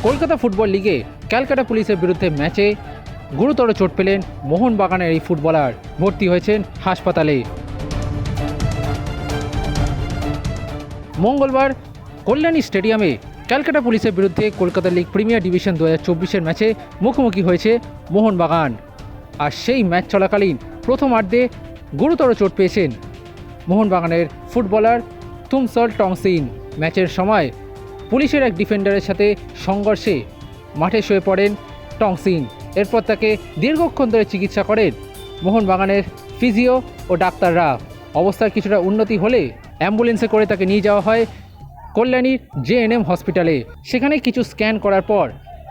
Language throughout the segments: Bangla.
কলকাতা ফুটবল লিগে ক্যালকাটা পুলিশের বিরুদ্ধে ম্যাচে গুরুতর চোট পেলেন মোহনবাগানের এই ফুটবলার, ভর্তি হয়েছেন হাসপাতালে। মঙ্গলবার কল্যাণী স্টেডিয়ামে ক্যালকাটা পুলিশের বিরুদ্ধে কলকাতা লিগ প্রিমিয়ার ডিভিশন 2024-এর ম্যাচে মুখোমুখি হয়েছে মোহনবাগান। আর সেই ম্যাচ চলাকালীন প্রথমার্ধে গুরুতর চোট পেয়েছেন মোহনবাগানের ফুটবলার তুমসল টংসিন। ম্যাচের সময় পুলিশের এক ডিফেন্ডারের সাথে সংঘর্ষে মাঠে শুয়ে পড়েন টংসিন। এরপর তাকে দীর্ঘক্ষণ ধরে চিকিৎসা করেন মোহনবাগানের ফিজিও ও ডাক্তাররা। অবস্থার কিছুটা উন্নতি হলে অ্যাম্বুলেন্সে করে তাকে নিয়ে যাওয়া হয় কল্যাণীর JNM হসপিটালে। সেখানে কিছু স্ক্যান করার পর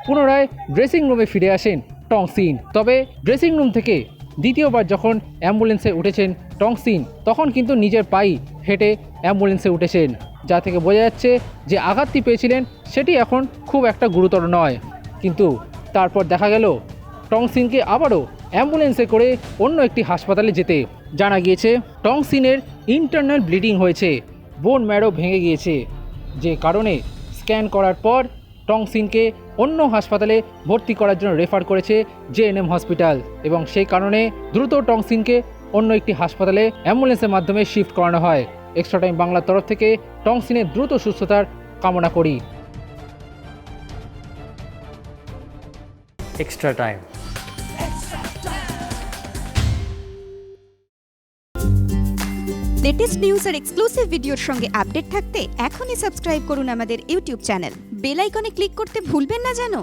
পুনরায় ড্রেসিং রুমে ফিরে আসেন টংসিন। তবে ড্রেসিং রুম থেকে দ্বিতীয়বার যখন অ্যাম্বুলেন্সে উঠেছেন টংসিন, তখন কিন্তু নিজের পায়ে হেঁটে অ্যাম্বুলেন্সে উঠেছেন, যা থেকে বোঝা যাচ্ছে যে আঘাতটি পেয়েছিলেন সেটি এখন খুব একটা গুরুতর নয়। কিন্তু তারপর দেখা গেল টংসিনকে আবারও অ্যাম্বুলেন্সে করে অন্য একটি হাসপাতালে যেতে। জানা গিয়েছে টংসিনের ইন্টারনাল ব্লিডিং হয়েছে, বোন ম্যারো ভেঙে গিয়েছে, যে কারণে স্ক্যান করার পর টংসিনকে অন্য হাসপাতালে ভর্তি করার জন্য রেফার করেছে JNM হসপিটাল, এবং সেই কারণে দ্রুত টংসিনকে অন্য একটি হাসপাতালে অ্যাম্বুলেন্সের মাধ্যমে শিফট করানো হয়। এক্সট্রা টাইম বাংলার তরফ থেকে টংসিনের দ্রুত সুস্থতার কামনা করি। Extra time. লেটেস্ট নিউজ আর এক্সক্লুসিভ ভিডিওর সঙ্গে আপডেট থাকতে এখনই সাবস্ক্রাইব করুন আমাদের ইউটিউব চ্যানেল। বেল আইকনে ক্লিক করতে ভুলবেন না যেন।